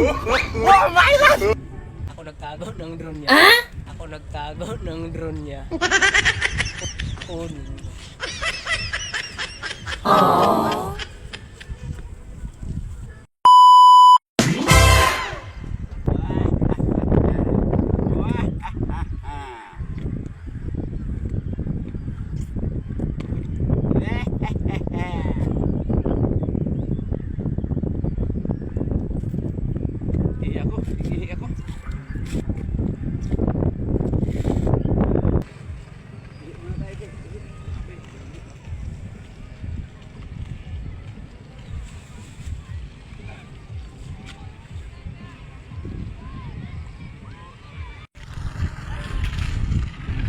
Oh my God! Ako nagtago ng drone niya. Ah? Ako nagtago ng drone niya. Kunin. Oh. Ihi ako.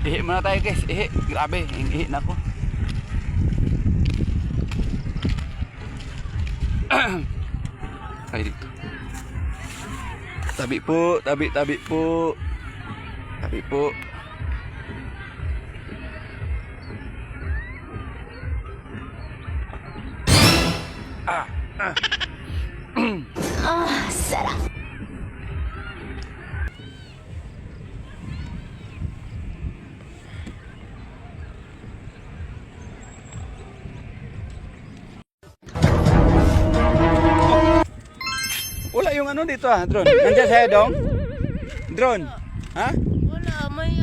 Ihi muna tayo guys, ihi, grabe, ihi na ako. Tayo dito. Tabi po, tabi po. Tabi po. Sarap. Wala yung ano dito drone. Nandiyan sa'yo dong? Drone. Ha? Wala, may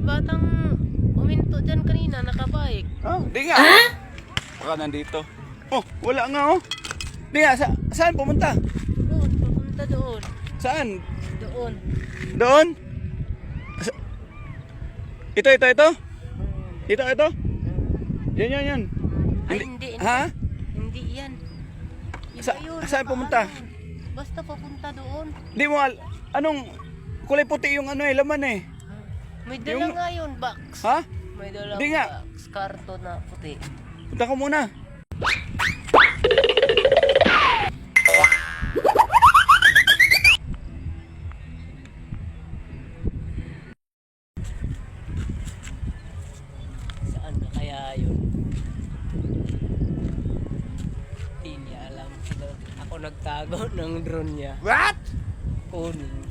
batang uminto dyan kanina, nakabike. Oh, di nga. Baka nandito. Oh, wala nga oh. Di nga, saan pumunta? Doon, papunta doon. Saan? Doon. Doon? Ito. Ito. Yan. Ay, hindi. Ha? Hindi yan. Saan pumunta? Basta papunta doon. Di mo anong kulay puti yung ano laman eh. May dala nga yun, box. Ha? May dala Di nga. box, karton na puti. Punta ko muna. Saan na kaya yun? Hindi niya alam. Ako nagtago ng drone niya. What? Kunin.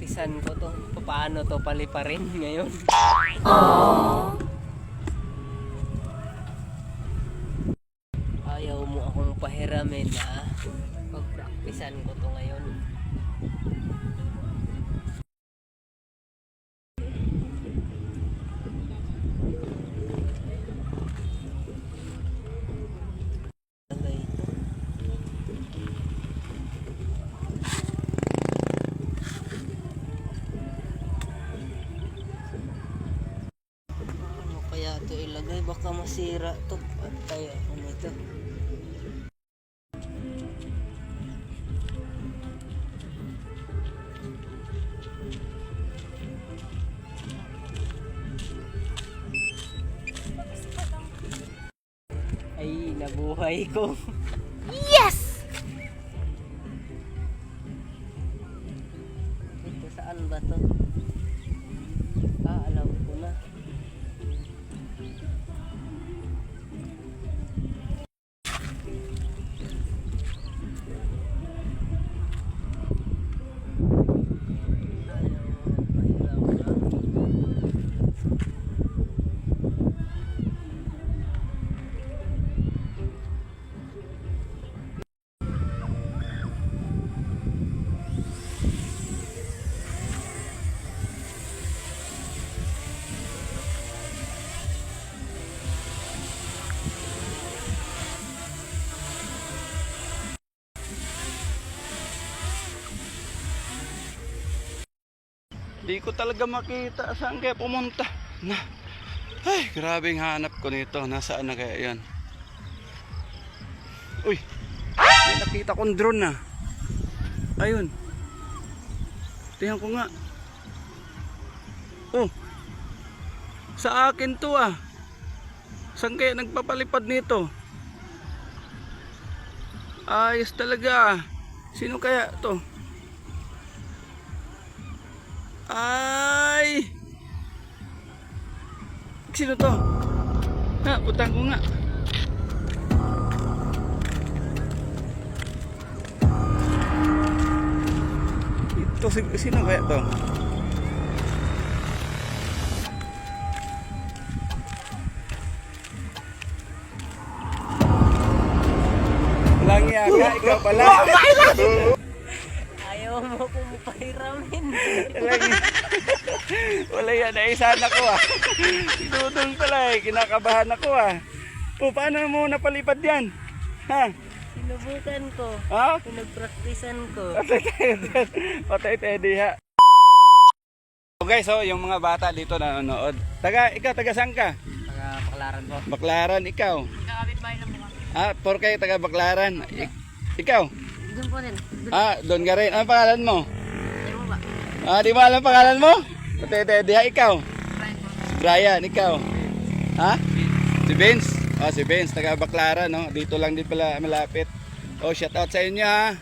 Tisan ko to. Paano to paliparin ngayon? Oh. Ayaw mo akong pahiramin ha. Pagpraktisan ko to ngayon. Lagay ito. Ano kaya ito ilagay? Baka masira to. Kaya ano ito? Ay, nabuhay ko. Yes! Ito saan ba to? Alam ko na. Di ko talaga makita saan kaya pumunta. Ay, grabing hanap ko nito. Nasaan na kaya yan? Uy, may nakita kong drone na. Ayun. Tingnan ko nga. Oh. Sa akin to ah. Saan kaya nagpapalipad nito? Ayos talaga. Sino kaya to? Ay! Sino to? Ha, putang ko nga. Ito, sino kaya to? Walang iya ka, ikaw pala. Ayaw mo kong pahiramin. Wala yan, naisahan ako ah. Dudong pala eh, kinakabahan ako ah. O, paano mo napalipad yan? Ha? Sinubukan ko. Ha? Pinagpraktisan ko. Patay tayo diha. So guys, so yung mga bata dito nanonood. Ikaw, taga saan ka? Taga Baklaran po. Baklaran, ikaw? Kakabit bahay lang po. Por kayo taga Baklaran. Ikaw? Doon po din. Doon ka rin. Ano pangalan mo? Ayaw mo ba? Di mo alam pangalan mo? Patay tayo diha, ikaw? Si Brian, ikaw? Ha? Si Vince? Si Vince, taga Baklaran, no? Dito lang din pala malapit. Shout out sa inyo ha.